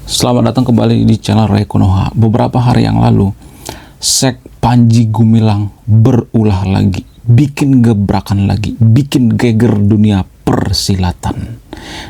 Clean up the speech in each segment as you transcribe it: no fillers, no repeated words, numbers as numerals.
Selamat datang kembali di channel Ray Konoha. Beberapa hari yang lalu, Sek Panji Gumilang berulah lagi, bikin gebrakan lagi, bikin geger dunia persilatan.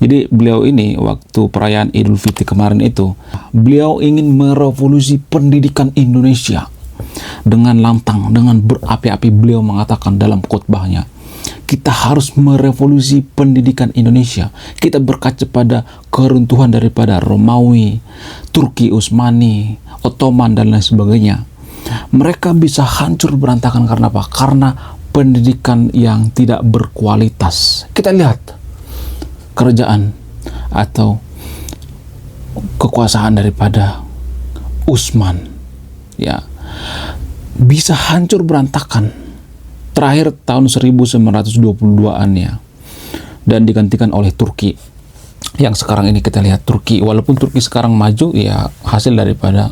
Jadi beliau ini waktu perayaan Idul Fitri kemarin itu, beliau ingin merevolusi pendidikan Indonesia. Dengan lantang, dengan berapi-api beliau mengatakan dalam khotbahnya, kita harus merevolusi pendidikan Indonesia. Kita berkaca pada keruntuhan daripada Romawi, Turki Utsmani, Ottoman dan lain sebagainya. Mereka bisa hancur berantakan karena apa? Karena pendidikan yang tidak berkualitas. Kita lihat kerajaan atau kekuasaan daripada Utsman, ya, bisa hancur berantakan terakhir tahun 1922-an ya, dan digantikan oleh Turki. Yang sekarang ini kita lihat Turki, walaupun Turki sekarang maju ya hasil daripada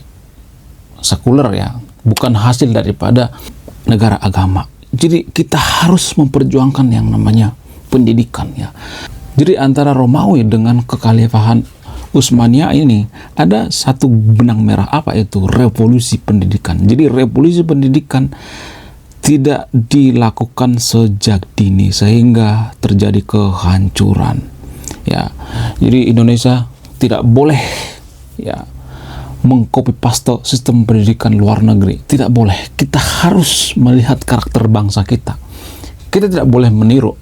sekuler ya, bukan hasil daripada negara agama. Jadi kita harus memperjuangkan yang namanya pendidikan ya. Jadi antara Romawi dengan kekhalifahan Utsmania ini ada satu benang merah, apa itu? Revolusi pendidikan. Jadi revolusi pendidikan tidak dilakukan sejak dini sehingga terjadi kehancuran ya. Jadi Indonesia tidak boleh ya mengcopy paste sistem pendidikan luar negeri, tidak boleh. Kita harus melihat karakter bangsa kita. Kita tidak boleh meniru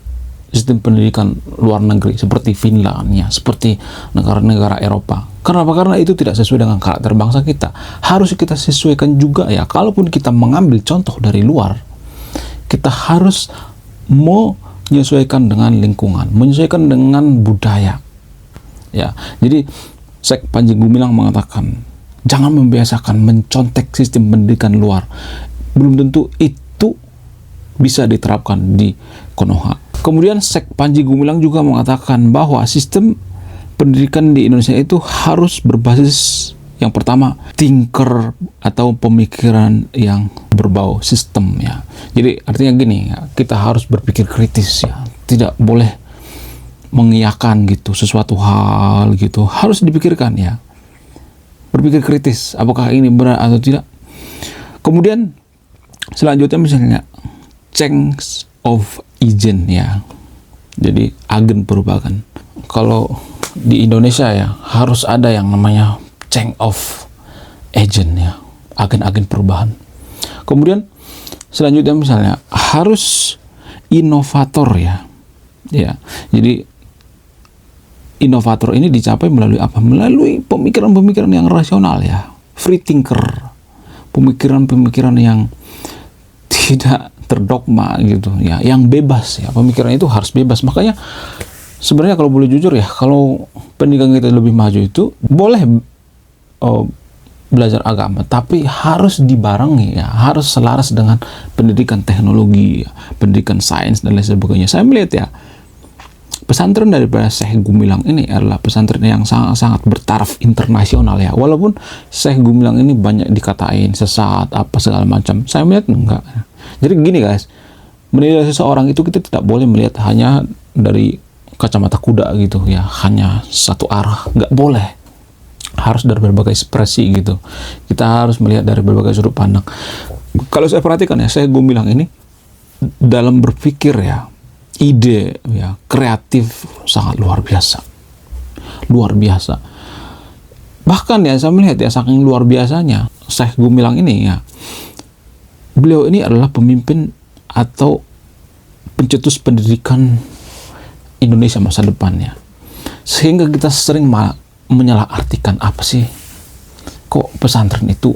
sistem pendidikan luar negeri seperti Finland ya, seperti negara-negara Eropa. Kenapa? Karena itu tidak sesuai dengan karakter bangsa kita. Harus kita sesuaikan juga ya. Kalaupun kita mengambil contoh dari luar, kita harus menyesuaikan dengan lingkungan, menyesuaikan dengan budaya. Ya, jadi Sek Panji Gumilang mengatakan, jangan membiasakan mencontek sistem pendidikan luar. Belum tentu itu bisa diterapkan di Konoha. Kemudian Sek Panji Gumilang juga mengatakan bahwa sistem pendidikan di Indonesia itu harus berbasis, yang pertama, thinker atau pemikiran yang berbau sistem ya. Jadi artinya gini ya, kita harus berpikir kritis ya. Tidak boleh mengiyakan gitu sesuatu hal gitu. Harus dipikirkan ya. Berpikir kritis, apakah ini benar atau tidak. Kemudian selanjutnya misalnya change of agent ya. Jadi agen perubahan. Kalau di Indonesia ya harus ada yang namanya change of agent ya, agen-agen perubahan. Kemudian selanjutnya misalnya harus inovator ya. Ya. Jadi inovator ini dicapai melalui apa? Melalui pemikiran-pemikiran yang rasional ya, free thinker. Pemikiran-pemikiran yang tidak terdogma gitu ya, yang bebas ya. Pemikiran itu harus bebas. Makanya sebenarnya kalau boleh jujur ya, kalau pendidikan kita lebih maju itu boleh belajar agama, tapi harus dibarengi ya, harus selaras dengan pendidikan teknologi ya, pendidikan sains dan lain sebagainya. Saya melihat ya, pesantren daripada Syekh Gumilang ini adalah pesantren yang sangat-sangat bertaraf internasional ya. Walaupun Syekh Gumilang ini banyak dikatain sesat apa segala macam, saya melihat enggak. Jadi gini guys, menilai seseorang itu kita tidak boleh melihat hanya dari kacamata kuda gitu ya, hanya satu arah, nggak boleh. Harus dari berbagai ekspresi gitu. Kita harus melihat dari berbagai sudut pandang. Kalau saya perhatikan ya, Syekh Gumilang ini dalam berpikir ya, ide ya, kreatif sangat luar biasa. Luar biasa. Bahkan ya saya melihat ya, saking luar biasanya Syekh Gumilang ini ya, beliau ini adalah pemimpin atau pencetus pendidikan Indonesia masa depannya. Sehingga kita sering menyalahartikan, apa sih kok pesantren itu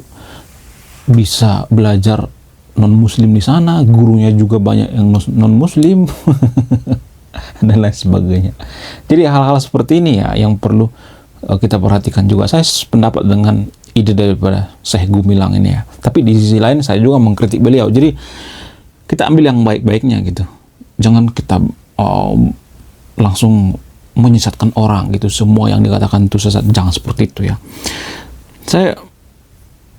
bisa belajar non muslim di sana, gurunya juga banyak yang non muslim dan lain sebagainya. Jadi hal-hal seperti ini ya yang perlu kita perhatikan juga. Saya pendapat dengan ide daripada Syekh Gumilang ini ya, tapi di sisi lain saya juga mengkritik beliau. Jadi kita ambil yang baik-baiknya gitu, jangan kita langsung menyesatkan orang gitu, semua yang dikatakan itu sesat. Jangan seperti itu ya. Saya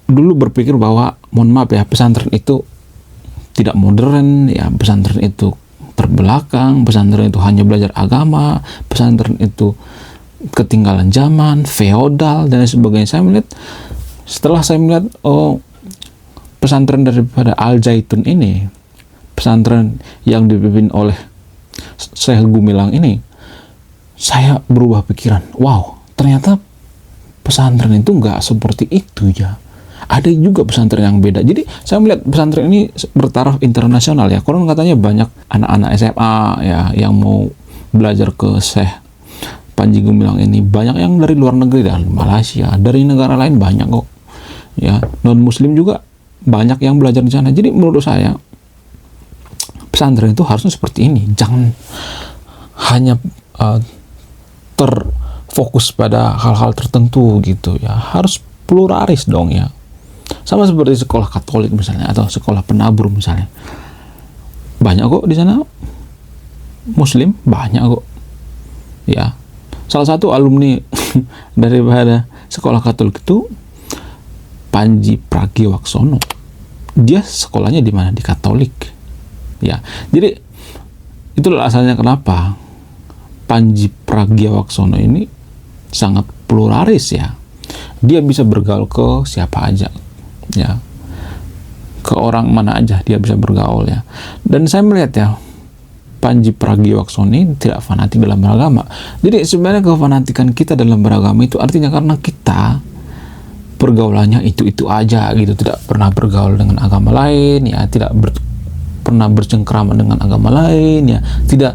dulu berpikir bahwa, mohon maaf ya, pesantren itu tidak modern ya, pesantren itu terbelakang, pesantren itu hanya belajar agama, pesantren itu ketinggalan zaman, feodal dan lain sebagainya. Setelah saya melihat pesantren daripada Al Zaitun ini, pesantren yang dipimpin oleh Syekh Gumilang ini, saya berubah pikiran. Wow, ternyata pesantren itu nggak seperti itu ya. Ada juga pesantren yang beda. Jadi saya melihat pesantren ini bertaraf internasional ya. Konon katanya banyak anak-anak SMA ya yang mau belajar ke Syekh Panji Gumilang ini. Banyak yang dari luar negeri, dari Malaysia, dari negara lain banyak kok. Ya, non Muslim juga banyak yang belajar di sana. Jadi menurut saya pesantren itu harusnya seperti ini. Jangan hanya terfokus pada hal-hal tertentu gitu ya. Harus pluralis dong ya. Sama seperti sekolah Katolik misalnya, atau sekolah penabur misalnya. Banyak kok di sana Muslim, banyak kok. Ya. Salah satu alumni daripada sekolah Katolik itu Panji Pragiwaksono. Dia sekolahnya di mana? Di Katolik. Ya. Jadi itulah asalnya kenapa Panji Pragiwaksono ini sangat pluralis ya. Dia bisa bergaul ke siapa aja ya, ke orang mana aja dia bisa bergaul ya. Dan saya melihat ya, Panji Pragiwaksono ini tidak fanatik dalam beragama. Jadi sebenarnya kefanatikan kita dalam beragama itu artinya karena kita pergaulannya itu aja gitu, tidak pernah bergaul dengan agama lain ya, tidak pernah bercengkrama dengan agama lain ya, tidak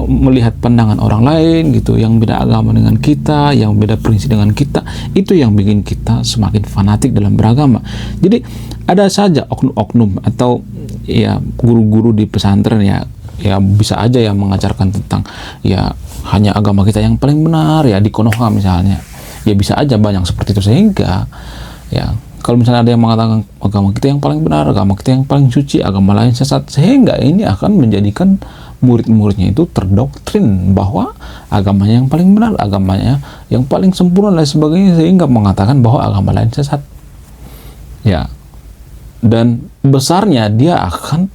melihat pandangan orang lain gitu, yang beda agama dengan kita, yang beda prinsip dengan kita. Itu yang bikin kita semakin fanatik dalam beragama. Jadi ada saja oknum-oknum atau ya guru-guru di pesantren ya bisa aja yang mengajarkan tentang ya hanya agama kita yang paling benar ya, di Konoha misalnya. Ya bisa aja banyak seperti itu, sehingga ya kalau misalnya ada yang mengatakan agama kita yang paling benar, agama kita yang paling suci, agama lain sesat, sehingga ini akan menjadikan murid-muridnya itu terdoktrin bahwa agamanya yang paling benar, agamanya yang paling sempurna dan sebagainya, sehingga mengatakan bahwa agama lain sesat. Ya. Dan besarnya dia akan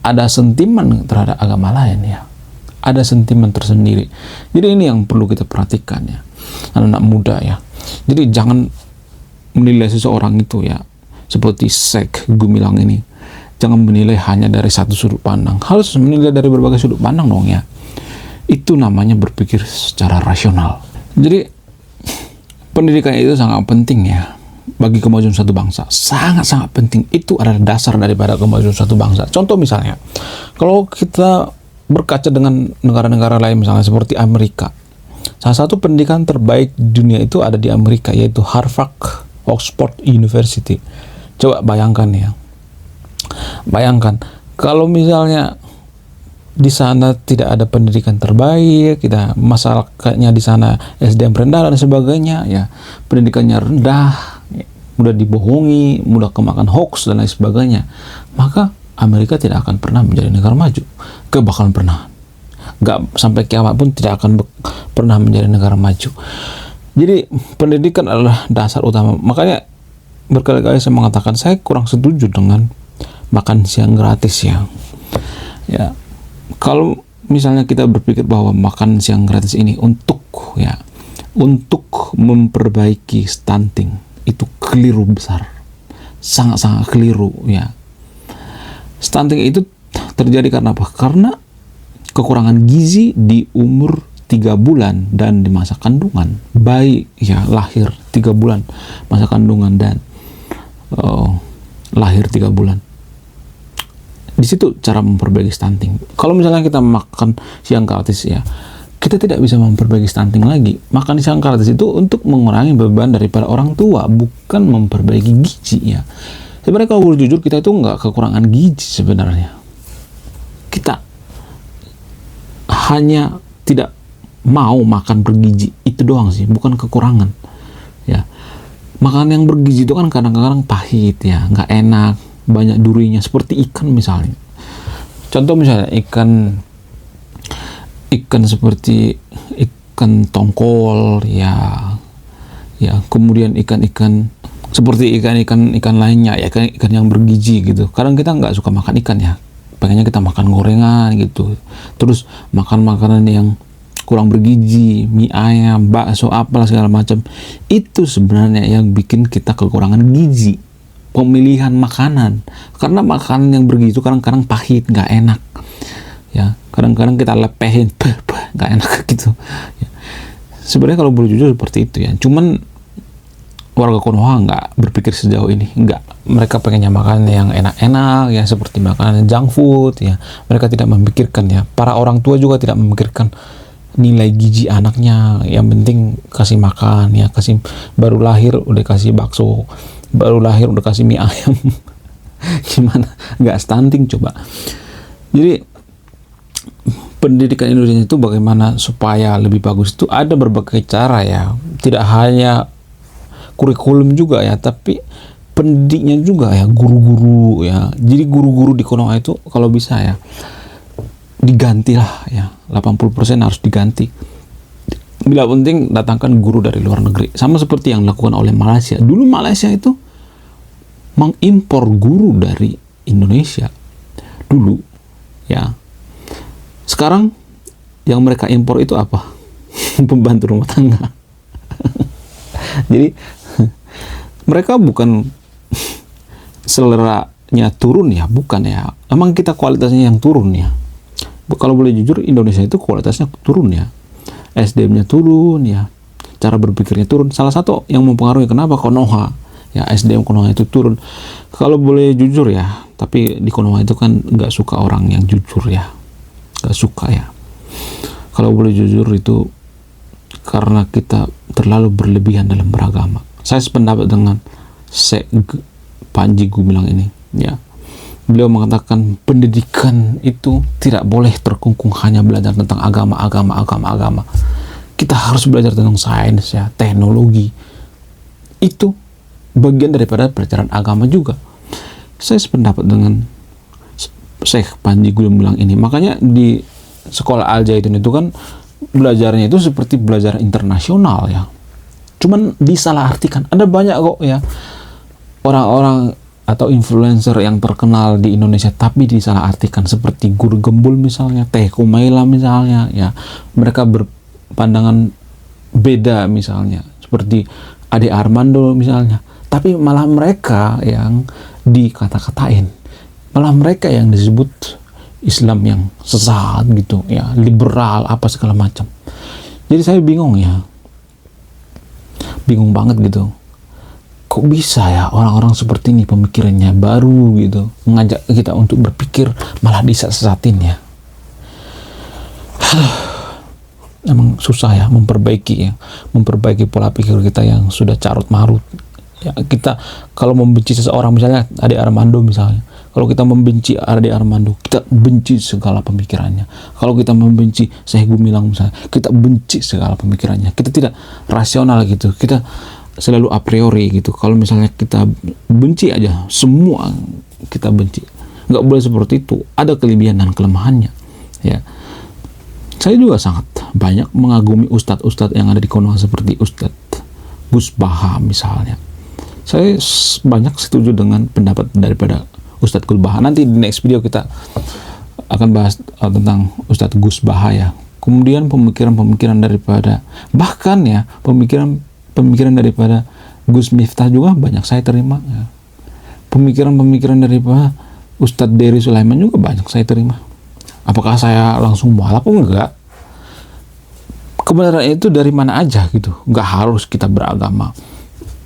ada sentimen terhadap agama lain ya. Ada sentimen tersendiri. Jadi ini yang perlu kita perhatikan ya, anak-anak muda ya. Jadi jangan menilai seseorang itu ya seperti Syekh Gumilang ini. Jangan menilai hanya dari satu sudut pandang. Harus menilai dari berbagai sudut pandang dong ya. Itu namanya berpikir secara rasional. Jadi pendidikan itu sangat penting ya bagi kemajuan satu bangsa. Sangat-sangat penting. Itu adalah dasar daripada kemajuan satu bangsa. Contoh misalnya, kalau kita berkaca dengan negara-negara lain misalnya seperti Amerika. Salah satu pendidikan terbaik di dunia itu ada di Amerika, yaitu Harvard Oxford University. Coba bayangkan ya. Bayangkan kalau misalnya di sana tidak ada pendidikan terbaik, kita masyarakatnya di sana SDM rendah dan sebagainya, ya pendidikannya rendah, mudah dibohongi, mudah kemakan hoax dan lain sebagainya, maka Amerika tidak akan pernah menjadi negara maju, bakalan pernah, nggak sampai kiamat pun tidak akan pernah menjadi negara maju. Jadi pendidikan adalah dasar utama. Makanya berkali-kali saya mengatakan saya kurang setuju dengan makan siang gratis ya. Ya, kalau misalnya kita berpikir bahwa makan siang gratis ini untuk memperbaiki stunting, itu keliru besar, sangat-sangat keliru ya. Stunting itu terjadi karena apa? Karena kekurangan gizi di umur 3 bulan dan di masa kandungan. Bayi ya lahir 3 bulan, masa kandungan dan lahir 3 bulan. Di situ cara memperbaiki stunting. Kalau misalnya kita makan siang gratis ya, kita tidak bisa memperbaiki stunting lagi. Makan siang gratis itu untuk mengurangi beban daripada orang tua, bukan memperbaiki gizi ya. Sebenarnya kalau jujur kita itu nggak kekurangan gizi sebenarnya. Kita hanya tidak mau makan bergizi, itu doang sih, bukan kekurangan. Ya, makanan yang bergizi itu kan kadang-kadang pahit ya, nggak enak, banyak durinya, seperti ikan misalnya. Contoh misalnya ikan seperti ikan tongkol ya, kemudian ikan seperti ikan lainnya ya, ikan yang bergizi gitu. Kadang kita nggak suka makan ikan ya, pengennya kita makan gorengan gitu, terus makan makanan yang kurang bergizi, mie ayam, bakso, apalah segala macam. Itu sebenarnya yang bikin kita kekurangan gizi. Pemilihan makanan. Karena makanan yang bergizi itu kadang-kadang pahit, nggak enak. Ya, kadang-kadang kita lepehin, nggak enak gitu. Ya. Sebenarnya kalau boleh jujur seperti itu ya. Cuman warga Konoha nggak berpikir sejauh ini, nggak. Mereka pengennya makan yang enak-enak ya, seperti makanan junk food ya. Mereka tidak memikirkan ya. Para orang tua juga tidak memikirkan nilai gizi anaknya. Yang penting kasih makan ya, kasih, baru lahir udah kasih bakso, baru lahir udah kasih mie ayam. Gimana? Nggak stunting coba. Jadi pendidikan Indonesia itu bagaimana supaya lebih bagus itu ada berbagai cara ya. Tidak hanya kurikulum juga ya, tapi pendidiknya juga ya, guru-guru ya. Jadi guru-guru di Konoha itu kalau bisa ya digantilah ya, 80% harus diganti. Bila penting datangkan guru dari luar negeri. Sama seperti yang dilakukan oleh Malaysia. Dulu Malaysia itu mengimpor guru dari Indonesia dulu ya. Sekarang yang mereka impor itu apa? Pembantu rumah tangga. Jadi mereka bukan seleranya turun ya, bukan ya. Emang kita kualitasnya yang turun ya. Kalau boleh jujur, Indonesia itu kualitasnya turun ya. SDM-nya turun ya. Cara berpikirnya turun. Salah satu yang mempengaruhi kenapa Konoha ya, SDM Konoha itu turun. Kalau boleh jujur ya, tapi di Konoha itu kan nggak suka orang yang jujur ya. Nggak suka ya. Kalau boleh jujur itu karena kita terlalu berlebihan dalam beragama. Saya sependapat dengan Panji Gumilang ini ya. Beliau mengatakan pendidikan itu tidak boleh terkungkung hanya belajar tentang agama. Kita harus belajar tentang sains ya, teknologi. Itu bagian daripada pelajaran agama juga. Saya sependapat dengan Syekh Panji Gumilang ini. Makanya di sekolah Al Zaitun itu kan belajarnya itu seperti belajar internasional ya. Cuman disalahartikan. Ada banyak kok ya orang-orang atau influencer yang terkenal di Indonesia tapi disalahartikan, seperti Guru Gembul misalnya, Teh Kumaila misalnya ya. Mereka berpandangan beda misalnya, seperti Ade Armando misalnya. Tapi malah mereka yang dikata-katain. Malah mereka yang disebut Islam yang sesat gitu ya, liberal apa segala macam. Jadi saya bingung ya. Bingung banget gitu. Kok bisa ya orang-orang seperti ini pemikirannya baru gitu, mengajak kita untuk berpikir malah disesat-sesatin ya. Emang susah ya memperbaiki pola pikir kita yang sudah carut marut ya. Kita kalau membenci seseorang, misalnya Ade Armando misalnya, kalau kita membenci Ade Armando, kita benci segala pemikirannya. Kalau kita membenci Syekh Gumilang misalnya, kita benci segala pemikirannya. Kita tidak rasional gitu, kita selalu a priori gitu. Kalau misalnya kita benci aja, semua kita benci. Nggak boleh seperti itu. Ada kelebihan dan kelemahannya ya. Saya juga sangat banyak mengagumi ustadz-ustadz yang ada di Konoha, seperti Ustadz Gus Baha misalnya. Saya banyak setuju dengan pendapat daripada Ustadz Gus Baha. Nanti di next video kita akan bahas tentang Ustadz Gus Baha ya. Kemudian pemikiran-pemikiran daripada, bahkan ya pemikiran daripada Gus Miftah juga banyak saya terima ya. Pemikiran-pemikiran daripada Ustadz Dery Sulaiman juga banyak saya terima. Apakah saya langsung mualaf? Enggak. Kebenaran itu dari mana aja gitu. Enggak harus kita beragama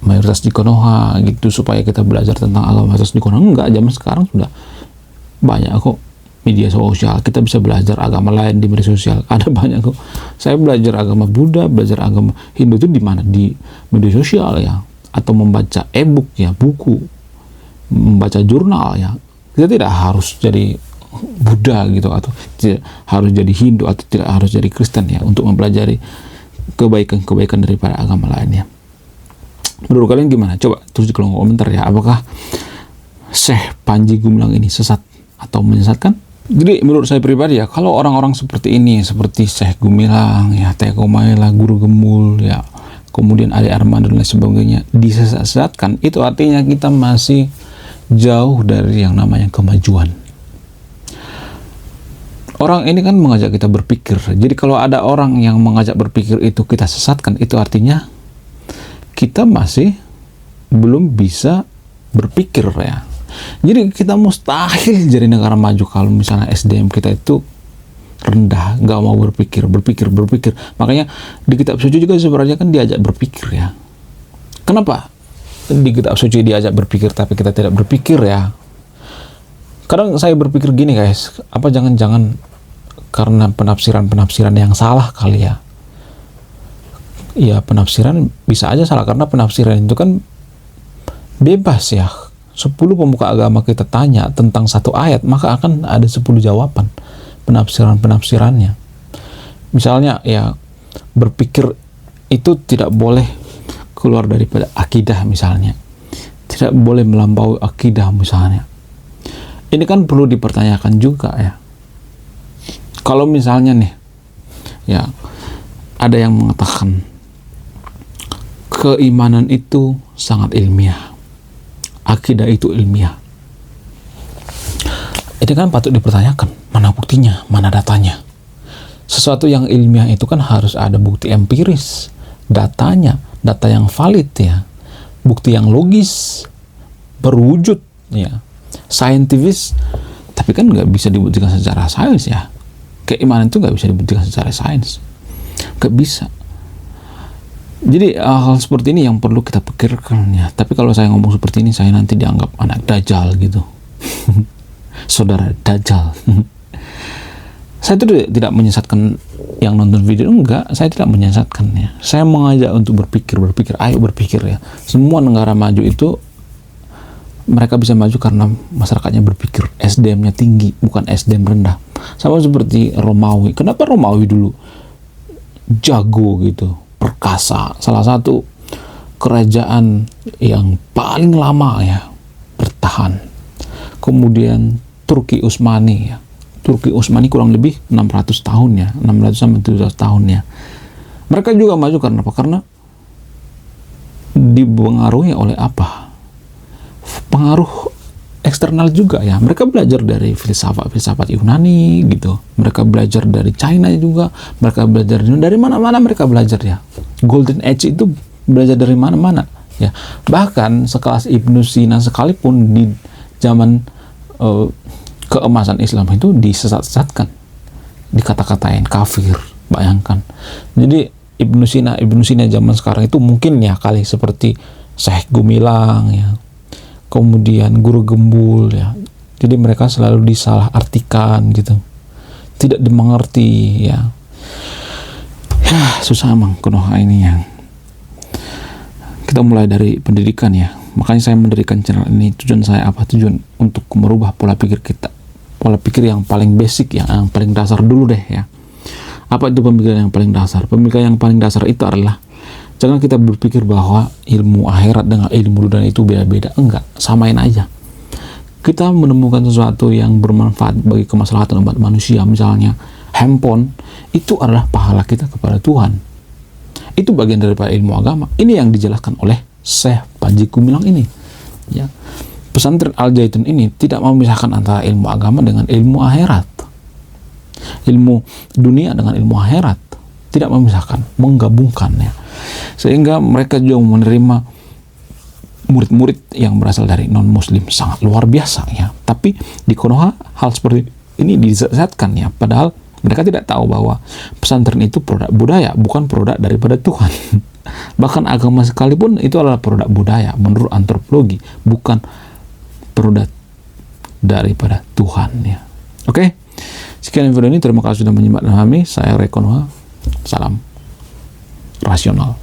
mayoritas di Konoha gitu supaya kita belajar tentang agama mayoritas di Konoha. Enggak, zaman sekarang sudah banyak kok media sosial. Kita bisa belajar agama lain di media sosial. Ada banyak kok. Saya belajar agama Buddha, belajar agama Hindu itu di mana? Di media sosial ya. Atau membaca e-book ya, buku. Membaca jurnal ya. Kita tidak harus jadi Buddha gitu, atau tidak harus jadi Hindu, atau tidak harus jadi Kristen ya untuk mempelajari kebaikan-kebaikan daripada agama lainnya. Menurut kalian gimana? Coba tulis di kolom komentar ya. Apakah Syekh Panji Gumilang ini sesat atau menyesatkan? Jadi menurut saya pribadi ya, kalau orang-orang seperti ini, seperti Syekh Gumilang ya, Teh Kumaila, Guru Gembul ya, kemudian Ade Armando dan lain sebagainya disesatkan, itu artinya kita masih jauh dari yang namanya kemajuan. Orang ini kan mengajak kita berpikir. Jadi kalau ada orang yang mengajak berpikir itu kita sesatkan, itu artinya kita masih belum bisa berpikir ya. Jadi kita mustahil jadi negara maju kalau misalnya SDM kita itu rendah, nggak mau berpikir. Makanya di kitab suci juga sebenarnya kan diajak berpikir ya. Kenapa di kitab suci diajak berpikir tapi kita tidak berpikir ya? Kadang saya berpikir gini guys, apa jangan-jangan karena penafsiran yang salah kali ya? Ya penafsiran bisa aja salah, karena penafsiran itu kan bebas ya. 10 pemuka agama kita tanya tentang satu ayat, maka akan ada 10 jawaban penafsirannya. Misalnya ya, berpikir itu tidak boleh keluar daripada akidah misalnya. Tidak boleh melampaui akidah misalnya. Ini kan perlu dipertanyakan juga ya. Kalau misalnya nih, ya ada yang mengatakan keimanan itu sangat ilmiah, akidah itu ilmiah. Ini kan patut dipertanyakan, mana buktinya, mana datanya. Sesuatu yang ilmiah itu kan harus ada bukti empiris, datanya, data yang valid ya, bukti yang logis, berwujud ya, saintifis. Tapi kan nggak bisa dibuktikan secara sains ya. Keimanan itu nggak bisa dibuktikan secara sains, nggak bisa. Jadi hal seperti ini yang perlu kita pikirkan ya. Tapi kalau saya ngomong seperti ini, saya nanti dianggap anak dajjal gitu. Saudara dajjal. Saya itu tidak menyesatkan yang nonton video, enggak, saya tidak menyesatkan ya. Saya mengajak untuk berpikir, ayo berpikir ya. Semua negara maju itu mereka bisa maju karena masyarakatnya berpikir, SDM-nya tinggi, bukan SDM rendah. Sama seperti Romawi. Kenapa Romawi dulu jago gitu, perkasa, salah satu kerajaan yang paling lama ya bertahan. Kemudian Turki Utsmani ya. Turki Utsmani kurang lebih 600 tahun ya, 600 sampai 700 tahun ya. Mereka juga maju karena apa? Karena dipengaruhi oleh apa? Pengaruh eksternal juga ya. Mereka belajar dari filsafat Yunani gitu. Mereka belajar dari China juga. Mereka belajar dari mana-mana, mereka belajar ya. Golden Age itu belajar dari mana-mana ya. Bahkan sekelas Ibnu Sina sekalipun di zaman keemasan Islam itu disesat-sesatkan, dikata-katain kafir, bayangkan. Jadi Ibnu Sina zaman sekarang itu mungkin ya kali seperti Syekh Gumilang ya, kemudian Guru Gembul ya. Jadi mereka selalu disalah-artikan gitu, tidak dimengerti ya. Ya susah emang Konoha ini yang kita mulai dari pendidikan ya. Makanya saya mendirikan channel ini. Tujuan saya apa? Tujuan untuk merubah pola pikir kita, pola pikir yang paling basic, yang paling dasar dulu deh ya. Apa itu pemikiran yang paling dasar? Pemikiran yang paling dasar itu adalah jangan kita berpikir bahwa ilmu akhirat dengan ilmu dunia itu beda-beda. Enggak, samain aja. Kita menemukan sesuatu yang bermanfaat bagi kemaslahatan umat manusia, misalnya handphone, itu adalah pahala kita kepada Tuhan. Itu bagian daripada ilmu agama. Ini yang dijelaskan oleh Syekh Panji Gumilang ini ya. Pesantren Al Zaitun ini tidak memisahkan antara ilmu agama dengan ilmu akhirat, ilmu dunia dengan ilmu akhirat, tidak memisahkan, menggabungkan ya. Sehingga mereka juga menerima murid-murid yang berasal dari non-muslim, sangat luar biasa ya. Tapi di Konoha hal seperti ini disesatkan ya, padahal mereka tidak tahu bahwa pesantren itu produk budaya, bukan produk daripada Tuhan. Bahkan agama sekalipun itu adalah produk budaya menurut antropologi, bukan produk daripada Tuhan ya. Oke, sekian video ini. Terima kasih sudah menyimak kami. Saya Ray Konoha. Salam rasional.